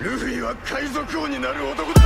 ルフィは海賊王になる男だ。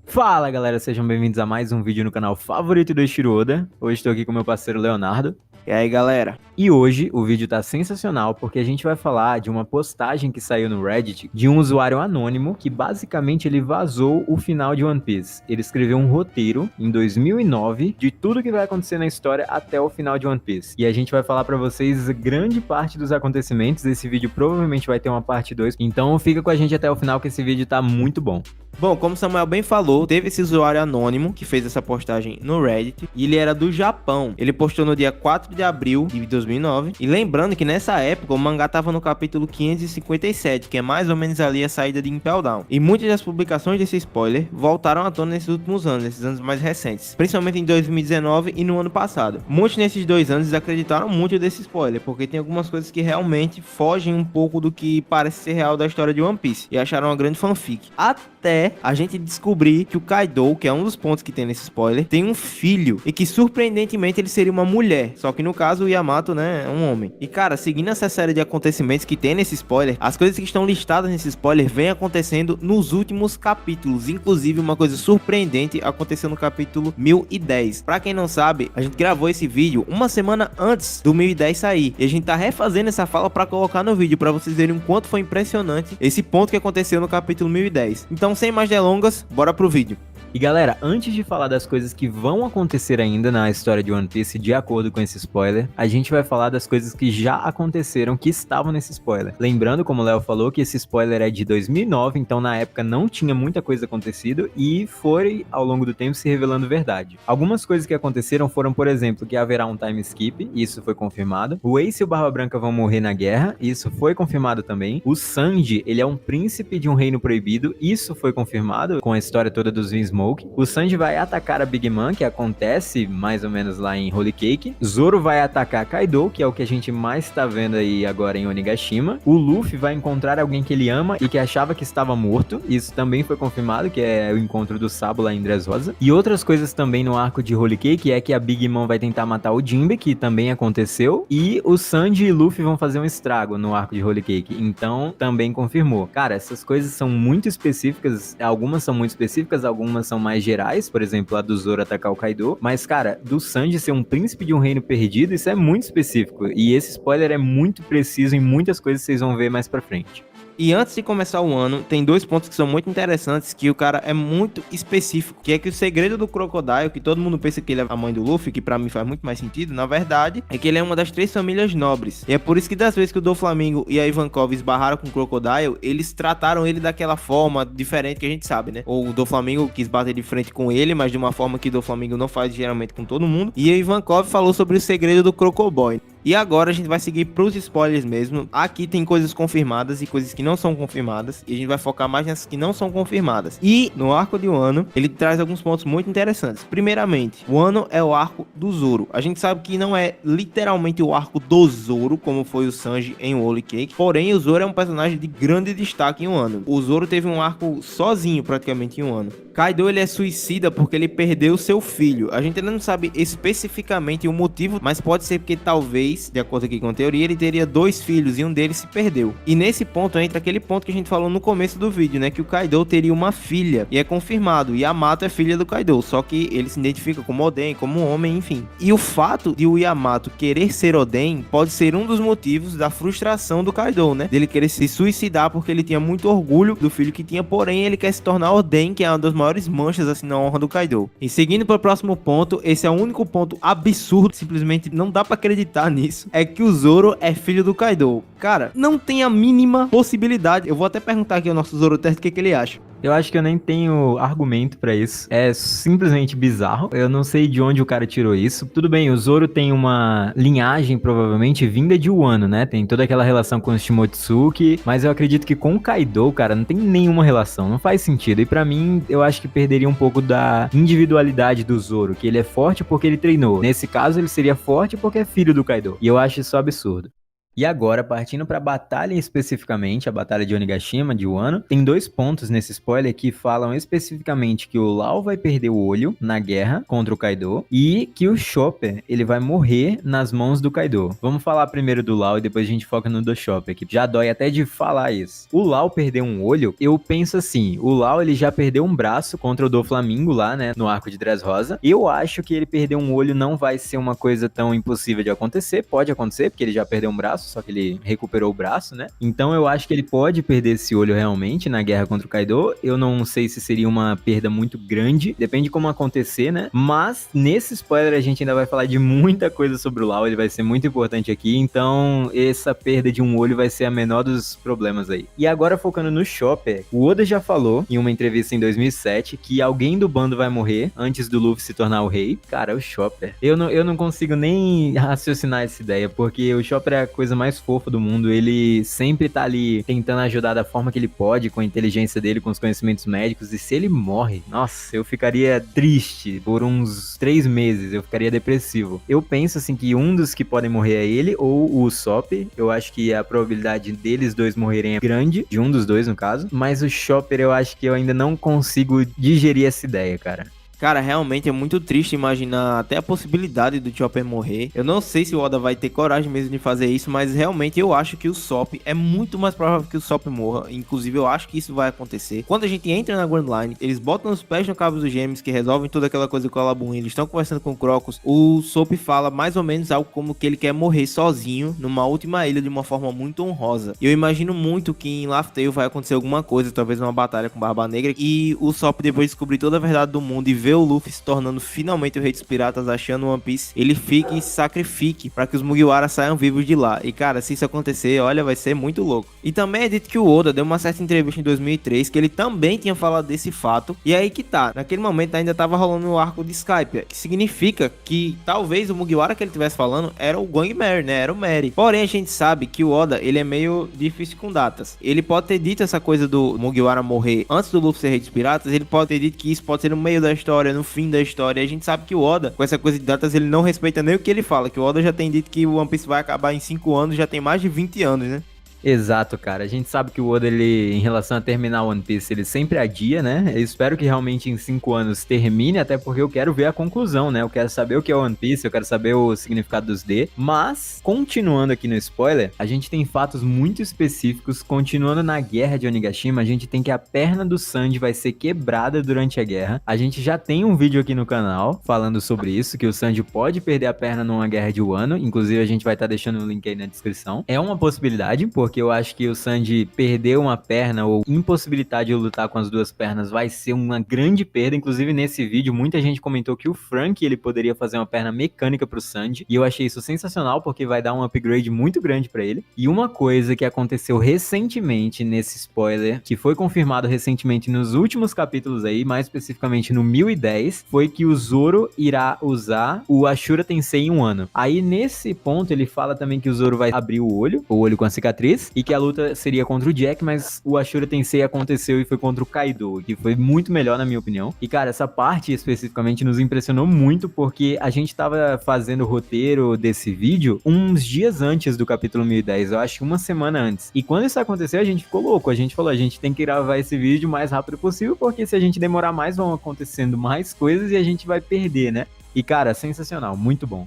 Fala galera, sejam bem-vindos a mais um vídeo no canal favorito do Eiichiro Oda. Hoje estou aqui com meu parceiro Leonardo. E aí galera? E hoje o vídeo tá sensacional porque a gente vai falar de uma postagem que saiu no Reddit de um usuário anônimo que basicamente ele vazou o final de One Piece. Ele escreveu um roteiro em 2009 de tudo que vai acontecer na história até o final de One Piece. E a gente vai falar pra vocês grande parte dos acontecimentos. Esse vídeo provavelmente vai ter uma parte 2, então fica com a gente até o final que esse vídeo tá muito bom. Bom, como o Samuel bem falou, teve esse usuário anônimo que fez essa postagem no Reddit e ele era do Japão. Ele postou no dia 4 de abril de 2009 e lembrando que nessa época o mangá tava no capítulo 557, que é mais ou menos ali a saída de Impel Down. E muitas das publicações desse spoiler voltaram à tona nesses últimos anos, nesses anos mais recentes, principalmente em 2019 e no ano passado. Muitos nesses 2 anos acreditaram muito desse spoiler, porque tem algumas coisas que realmente fogem um pouco do que parece ser real da história de One Piece e acharam uma grande fanfic. Até a gente descobrir que o Kaido, que é um dos pontos que tem nesse spoiler, tem um filho e que surpreendentemente ele seria uma mulher, só que no caso o Yamato, né, é um homem. E cara, seguindo essa série de acontecimentos que tem nesse spoiler, as coisas que estão listadas nesse spoiler vêm acontecendo nos últimos capítulos, inclusive uma coisa surpreendente aconteceu no capítulo 1010. Pra quem não sabe, a gente gravou esse vídeo uma semana antes do 1010 sair e a gente tá refazendo essa fala pra colocar no vídeo, pra vocês verem o quanto foi impressionante esse ponto que aconteceu no capítulo 1010. Então, sem mais delongas, bora pro vídeo. E galera, antes de falar das coisas que vão acontecer ainda na história de One Piece, de acordo com esse spoiler, a gente vai falar das coisas que já aconteceram, que estavam nesse spoiler. Lembrando, como o Léo falou, que esse spoiler é de 2009, então na época não tinha muita coisa acontecido e foi, ao longo do tempo, se revelando verdade. Algumas coisas que aconteceram foram, por exemplo, que haverá um time skip, isso foi confirmado. O Ace e o Barba Branca vão morrer na guerra, isso foi confirmado também. O Sanji, ele é um príncipe de um reino proibido, isso foi confirmado com a história toda dos Vinsmoke. O Sanji vai atacar a Big Mom, que acontece mais ou menos lá em Holy Cake. Zoro vai atacar Kaido, que é o que a gente mais tá vendo aí agora em Onigashima. O Luffy vai encontrar alguém que ele ama e que achava que estava morto. Isso também foi confirmado, que é o encontro do Sabo lá em Dressrosa. E outras coisas também no arco de Holy Cake é que a Big Mom vai tentar matar o Jinbe, que também aconteceu. E o Sanji e Luffy vão fazer um estrago no arco de Holy Cake. Então, também confirmou. Cara, essas coisas são muito específicas. Algumas são muito específicas, algumas são mais gerais, por exemplo, a do Zoro atacar o Kaido, mas cara, do Sanji ser um príncipe de um reino perdido, isso é muito específico, e esse spoiler é muito preciso em muitas coisas que vocês vão ver mais pra frente. E antes de começar o ano, tem 2 pontos que são muito interessantes, que o cara é muito específico, que é que o segredo do Crocodile, que todo mundo pensa que ele é a mãe do Luffy, que pra mim faz muito mais sentido, na verdade, é que ele é uma das 3 famílias nobres. E é por isso que das vezes que o Doflamingo e a Ivankov esbarraram com o Crocodile, eles trataram ele daquela forma diferente que a gente sabe, né? Ou o Doflamingo quis bater de frente com ele, mas de uma forma que o Doflamingo não faz geralmente com todo mundo. E a Ivankov falou sobre o segredo do Crocoboy. E agora a gente vai seguir pros spoilers mesmo. Aqui tem coisas confirmadas e coisas que não são confirmadas. E a gente vai focar mais nessas que não são confirmadas. E no arco de Wano, ele traz alguns pontos muito interessantes. Primeiramente, Wano é o arco do Zoro. A gente sabe que não é literalmente o arco do Zoro, como foi o Sanji em Holy Cake. Porém, o Zoro é um personagem de grande destaque em Wano. O Zoro teve um arco sozinho praticamente em Wano. Kaido, ele é suicida porque ele perdeu seu filho. A gente ainda não sabe especificamente o motivo, mas pode ser porque talvez, de acordo aqui com a teoria, ele teria 2 filhos e um deles se perdeu. E nesse ponto entra aquele ponto que a gente falou no começo do vídeo, né? Que o Kaido teria uma filha. E é confirmado. Yamato é filha do Kaido. Só que ele se identifica como Oden, como homem, enfim. E o fato de o Yamato querer ser Oden pode ser um dos motivos da frustração do Kaido, né? Dele querer se suicidar porque ele tinha muito orgulho do filho que tinha. Porém, ele quer se tornar Oden, que é uma das maiores manchas assim na honra do Kaido. E seguindo para o próximo ponto, esse é o único ponto absurdo, simplesmente não dá para acreditar nisso, é que o Zoro é filho do Kaido. Cara, não tem a mínima possibilidade. Eu vou até perguntar aqui ao nosso Zoro Test o que ele acha. Eu acho que eu nem tenho argumento pra isso. É simplesmente bizarro. Eu não sei de onde o cara tirou isso. Tudo bem, o Zoro tem uma linhagem provavelmente vinda de Wano, né? Tem toda aquela relação com os Shimotsuki, mas eu acredito que com o Kaido, cara, não tem nenhuma relação. Não faz sentido. E pra mim, eu acho que perderia um pouco da individualidade do Zoro, que ele é forte porque ele treinou. Nesse caso, ele seria forte porque é filho do Kaido. E eu acho isso absurdo. E agora, partindo pra batalha especificamente, a batalha de Onigashima, de Wano, tem 2 pontos nesse spoiler que falam especificamente que o Lau vai perder o olho na guerra contra o Kaido e que o Chopper, ele vai morrer nas mãos do Kaido. Vamos falar primeiro do Lau e depois a gente foca no do Chopper, que já dói até de falar isso. O Lau perder um olho, eu penso assim, o Lau ele já perdeu um braço contra o Doflamingo lá, né, no arco de Dressrosa. Eu acho que ele perder um olho não vai ser uma coisa tão impossível de acontecer, pode acontecer, porque ele já perdeu um braço, só que ele recuperou o braço, né? Então eu acho que ele pode perder esse olho realmente na guerra contra o Kaido. Eu não sei se seria uma perda muito grande, depende de como acontecer, né? Mas nesse spoiler a gente ainda vai falar de muita coisa sobre o Lau, ele vai ser muito importante aqui, então essa perda de um olho vai ser a menor dos problemas aí. E agora focando no Chopper, o Oda já falou em uma entrevista em 2007 que alguém do bando vai morrer antes do Luffy se tornar o rei. Cara, é o Chopper. Eu não consigo nem raciocinar essa ideia, porque o Chopper é a coisa mais fofa do mundo, ele sempre tá ali tentando ajudar da forma que ele pode, com a inteligência dele, com os conhecimentos médicos, e se ele morre, nossa, eu ficaria triste por uns 3 meses, eu ficaria depressivo. Eu penso assim que um dos que podem morrer é ele ou o Usopp, eu acho que a probabilidade deles dois morrerem é grande, de um dos dois no caso, mas o Chopper eu acho que eu ainda não consigo digerir essa ideia, cara. Cara, realmente é muito triste imaginar até a possibilidade do Chopper morrer. Eu não sei se o Oda vai ter coragem mesmo de fazer isso, mas realmente eu acho que o Sop é muito mais provável que o Sop morra. Inclusive eu acho que isso vai acontecer. Quando a gente entra na Grand Line, eles botam os pés no Cabo dos Gêmeos, que resolvem toda aquela coisa com o Alabum, eles estão conversando com o Crocus. O Sop fala mais ou menos algo como que ele quer morrer sozinho numa última ilha de uma forma muito honrosa. Eu imagino muito que em Laugh Tale vai acontecer alguma coisa, talvez uma batalha com Barba Negra, e o Sop depois de descobrir toda a verdade do mundo e ver o Luffy se tornando finalmente o rei dos piratas, achando One Piece, ele fique e se sacrifique para que os Mugiwara saiam vivos de lá. E cara, se isso acontecer, olha, vai ser muito louco. E também é dito que o Oda deu uma certa entrevista em 2003 que ele também tinha falado desse fato. E aí que tá, naquele momento ainda tava rolando o arco de Skype, que significa que talvez o Mugiwara que ele estivesse falando era o Going Merry, né? Era o Merry. Porém, a gente sabe que o Oda, ele é meio difícil com datas. Ele pode ter dito essa coisa do Mugiwara morrer antes do Luffy ser rei dos piratas, ele pode ter dito que isso pode ser no meio da história, no fim da história. E a gente sabe que o Oda, com essa coisa de datas, ele não respeita nem o que ele fala, que o Oda já tem dito que o One Piece vai acabar em 5 anos, já tem mais de 20 anos, né? Exato, cara. A gente sabe que o Oda, ele, em relação a terminar One Piece, ele sempre adia, né? Eu espero que realmente em 5 anos termine, até porque eu quero ver a conclusão, né? Eu quero saber o que é One Piece, eu quero saber o significado dos D. Mas, continuando aqui no spoiler, a gente tem fatos muito específicos. Continuando na guerra de Onigashima, a gente tem que a perna do Sanji vai ser quebrada durante a guerra. A gente já tem um vídeo aqui no canal falando sobre isso, que o Sanji pode perder a perna numa guerra de Wano. Inclusive, a gente vai estar deixando o link aí na descrição. É uma possibilidade, porque eu acho que o Sanji perder uma perna ou impossibilitar de lutar com as duas pernas vai ser uma grande perda. Inclusive, nesse vídeo, muita gente comentou que o Frank, ele poderia fazer uma perna mecânica pro Sanji. E eu achei isso sensacional, porque vai dar um upgrade muito grande pra ele. E uma coisa que aconteceu recentemente nesse spoiler, que foi confirmado recentemente nos últimos capítulos aí, mais especificamente no 1010, foi que o Zoro irá usar o Ashura Tensei em um ano. Aí, nesse ponto, ele fala também que o Zoro vai abrir o olho com a cicatriz, e que a luta seria contra o Jack, mas o Ashura Tensei aconteceu e foi contra o Kaido, que foi muito melhor na minha opinião. E cara, essa parte especificamente nos impressionou muito, porque a gente tava fazendo o roteiro desse vídeo uns dias antes do capítulo 1010, eu acho que uma semana antes. E quando isso aconteceu, a gente ficou louco, a gente falou, a gente tem que gravar esse vídeo o mais rápido possível, porque se a gente demorar mais, vão acontecendo mais coisas e a gente vai perder, né? E cara, sensacional, muito bom.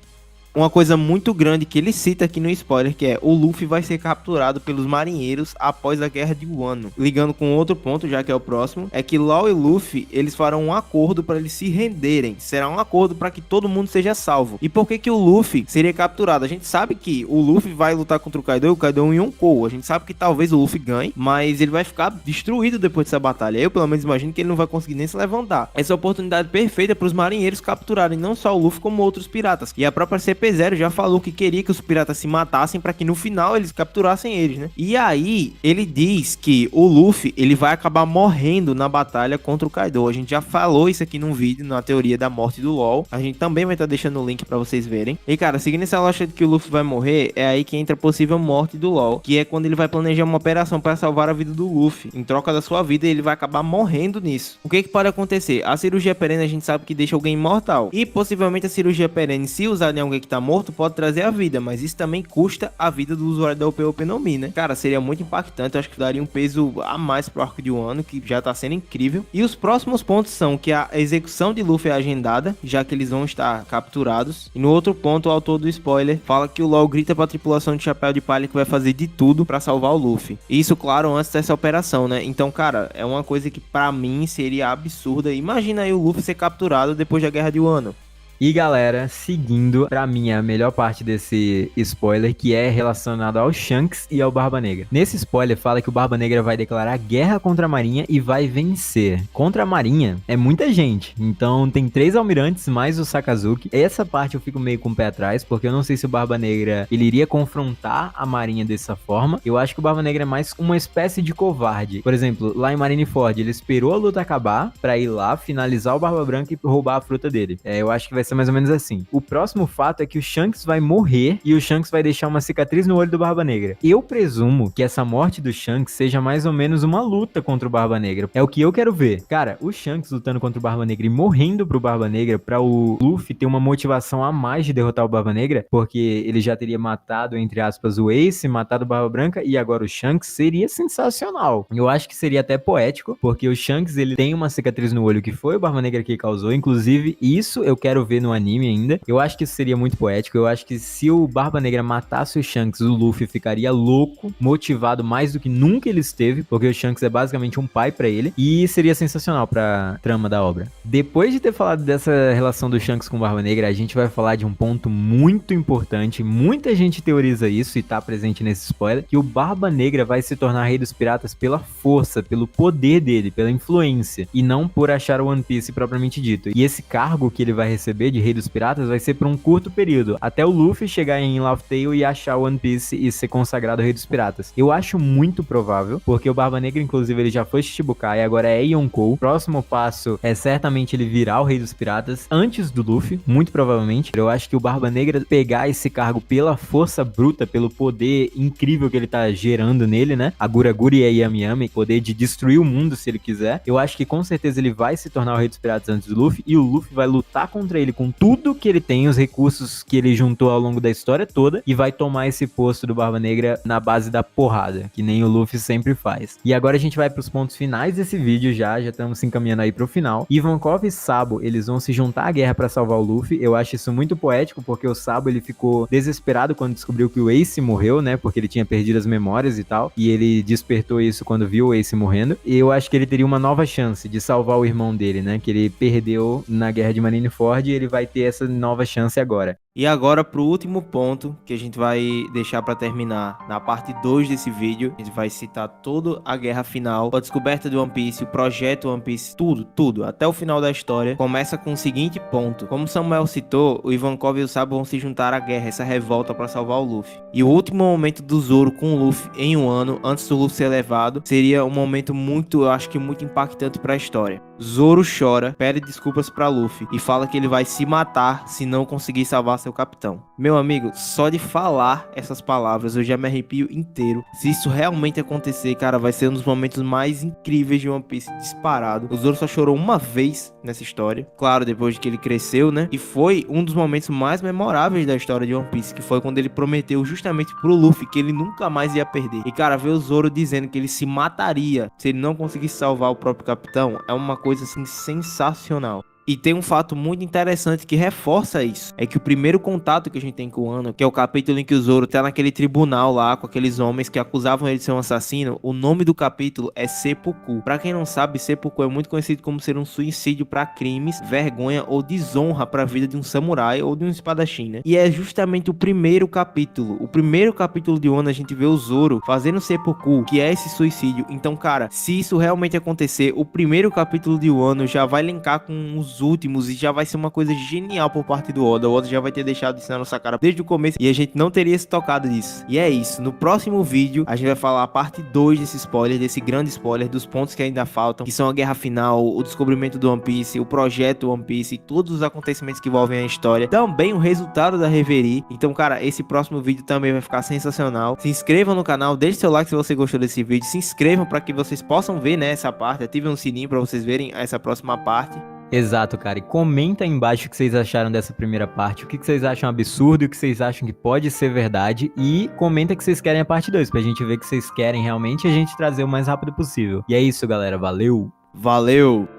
Uma coisa muito grande que ele cita aqui no spoiler, que é o Luffy vai ser capturado pelos marinheiros após a guerra de Wano. Ligando com outro ponto, já que é o próximo, é que Law e Luffy, eles farão um acordo para eles se renderem. Será um acordo para que todo mundo seja salvo. E por que que o Luffy seria capturado? A gente sabe que o Luffy vai lutar contra o Kaido e o Kaido é um Yonkou. A gente sabe que talvez o Luffy ganhe, mas ele vai ficar destruído depois dessa batalha. Eu, pelo menos, imagino que ele não vai conseguir nem se levantar. Essa é a oportunidade perfeita para os marinheiros capturarem não só o Luffy, como outros piratas. E a própria CP0 já falou que queria que os piratas se matassem para que no final eles capturassem eles, né? E aí, ele diz que o Luffy, ele vai acabar morrendo na batalha contra o Kaido. A gente já falou isso aqui num vídeo, na teoria da morte do LoL. A gente também vai estar deixando o link para vocês verem. E cara, seguindo essa lógica de que o Luffy vai morrer, é aí que entra a possível morte do LoL, que é quando ele vai planejar uma operação para salvar a vida do Luffy. Em troca da sua vida, ele vai acabar morrendo nisso. O que que pode acontecer? A cirurgia perene a gente sabe que deixa alguém imortal. E possivelmente a cirurgia perene, se usada em alguém que que tá morto pode trazer a vida, mas isso também custa a vida do usuário da OP no Mi, né? Cara, seria muito impactante, eu acho que daria um peso a mais pro arco de Wano, que já tá sendo incrível. E os próximos pontos são que a execução de Luffy é agendada, já que eles vão estar capturados. E no outro ponto, o autor do spoiler fala que o LOL grita pra tripulação de Chapéu de Palha que vai fazer de tudo pra salvar o Luffy. Isso, claro, antes dessa operação, né? Então, cara, é uma coisa que pra mim seria absurda. Imagina aí o Luffy ser capturado depois da Guerra de Wano. E galera, seguindo pra mim a melhor parte desse spoiler, que é relacionado ao Shanks e ao Barba Negra. Nesse spoiler fala que o Barba Negra vai declarar guerra contra a Marinha e vai vencer. Contra a Marinha é muita gente, então tem 3 almirantes mais o Sakazuki. Essa parte eu fico meio com o pé atrás, porque eu não sei se o Barba Negra ele iria confrontar a Marinha dessa forma. Eu acho que o Barba Negra é mais uma espécie de covarde. Por exemplo, lá em Marineford, ele esperou a luta acabar pra ir lá, finalizar o Barba Branca e roubar a fruta dele. Eu acho que vai ser mais ou menos assim. O próximo fato é que o Shanks vai morrer e o Shanks vai deixar uma cicatriz no olho do Barba Negra. Eu presumo que essa morte do Shanks seja mais ou menos uma luta contra o Barba Negra. É o que eu quero ver. Cara, o Shanks lutando contra o Barba Negra e morrendo pro Barba Negra pra o Luffy ter uma motivação a mais de derrotar o Barba Negra, porque ele já teria matado, entre aspas, o Ace, matado o Barba Branca e agora o Shanks, seria sensacional. Eu acho que seria até poético, porque o Shanks ele tem uma cicatriz no olho que foi o Barba Negra que causou. Inclusive, isso eu quero ver no anime ainda. Eu acho que isso seria muito poético. Eu acho que se o Barba Negra matasse o Shanks, o Luffy ficaria louco, motivado mais do que nunca ele esteve, porque o Shanks é basicamente um pai pra ele, e seria sensacional pra trama da obra. Depois de ter falado dessa relação do Shanks com o Barba Negra, a gente vai falar de um ponto muito importante, muita gente teoriza isso e tá presente nesse spoiler, que o Barba Negra vai se tornar rei dos piratas pela força, pelo poder dele, pela influência, e não por achar o One Piece propriamente dito. E esse cargo que ele vai receber de rei dos piratas vai ser por um curto período, até o Luffy chegar em Laugh Tale e achar o One Piece e ser consagrado rei dos piratas. Eu acho muito provável, porque o Barba Negra, inclusive, ele já foi Shichibukai, agora é Yonkou. O próximo passo é certamente ele virar o rei dos piratas antes do Luffy, muito provavelmente. Eu acho que o Barba Negra pegar esse cargo pela força bruta, pelo poder incrível que ele tá gerando nele, né? A Gura Gura e a Yami Yami, poder de destruir o mundo se ele quiser. Eu acho que com certeza ele vai se tornar o rei dos piratas antes do Luffy, e o Luffy vai lutar contra ele com tudo que ele tem, os recursos que ele juntou ao longo da história toda, e vai tomar esse posto do Barba Negra na base da porrada, que nem o Luffy sempre faz. E agora a gente vai pros pontos finais desse vídeo já estamos se encaminhando aí pro final. Ivankov e Sabo, eles vão se juntar à guerra pra salvar o Luffy. Eu acho isso muito poético, porque o Sabo, ele ficou desesperado quando descobriu que o Ace morreu, né, porque ele tinha perdido as memórias e tal, e ele despertou isso quando viu o Ace morrendo, e eu acho que ele teria uma nova chance de salvar o irmão dele, né, que ele perdeu na guerra de Marineford, e ele vai ter essa nova chance agora. E agora pro último ponto que a gente vai deixar pra terminar na parte 2 desse vídeo. A gente vai citar toda a guerra final, a descoberta do One Piece, o projeto One Piece, tudo, até o final da história. Começa com o seguinte ponto: como Samuel citou, o Ivankov e o Sabo vão se juntar à guerra, essa revolta pra salvar o Luffy. E o último momento do Zoro com o Luffy em um ano, antes do Luffy ser levado, seria um momento muito, eu acho que muito impactante pra história. Zoro chora, pede desculpas pra Luffy e fala que ele vai se matar se não conseguir salvar seu capitão. Meu amigo, só de falar essas palavras eu já me arrepio inteiro. Se isso realmente acontecer, cara, vai ser um dos momentos mais incríveis de One Piece disparado. O Zoro só chorou uma vez nessa história, claro, depois de que ele cresceu, né? E foi um dos momentos mais memoráveis da história de One Piece, que foi quando ele prometeu justamente pro Luffy que ele nunca mais ia perder. E cara, ver o Zoro dizendo que ele se mataria se ele não conseguisse salvar o próprio capitão é uma coisa assim sensacional. E tem um fato muito interessante que reforça isso. É que o primeiro contato que a gente tem com o Wano, que é o capítulo em que o Zoro tá naquele tribunal lá com aqueles homens que acusavam ele de ser um assassino, o nome do capítulo é Seppuku. Pra quem não sabe, Seppuku é muito conhecido como ser um suicídio pra crimes, vergonha ou desonra pra vida de um samurai ou de um espadachim, né? E é justamente o primeiro capítulo. O primeiro capítulo de Wano a gente vê o Zoro fazendo Seppuku, que é esse suicídio. Então, cara, se isso realmente acontecer, o primeiro capítulo de Wano já vai linkar com os últimos e já vai ser uma coisa genial por parte do Oda. O Oda já vai ter deixado isso na nossa cara desde o começo e a gente não teria se tocado nisso. E é isso. No próximo vídeo a gente vai falar a parte 2 desse spoiler, desse grande spoiler, dos pontos que ainda faltam, que são a guerra final, o descobrimento do One Piece, o projeto One Piece e todos os acontecimentos que envolvem a história. Também o resultado da Reverie. Então, cara, esse próximo vídeo também vai ficar sensacional. Se inscrevam no canal, deixe seu like se você gostou desse vídeo, se inscrevam para que vocês possam ver, né, essa parte, ativem o sininho para vocês verem essa próxima parte. Exato, cara. E comenta aí embaixo o que vocês acharam dessa primeira parte, o que vocês acham absurdo e o que vocês acham que pode ser verdade. E comenta que vocês querem a parte 2, pra gente ver que vocês querem realmente e a gente trazer o mais rápido possível. E é isso, galera. Valeu! Valeu!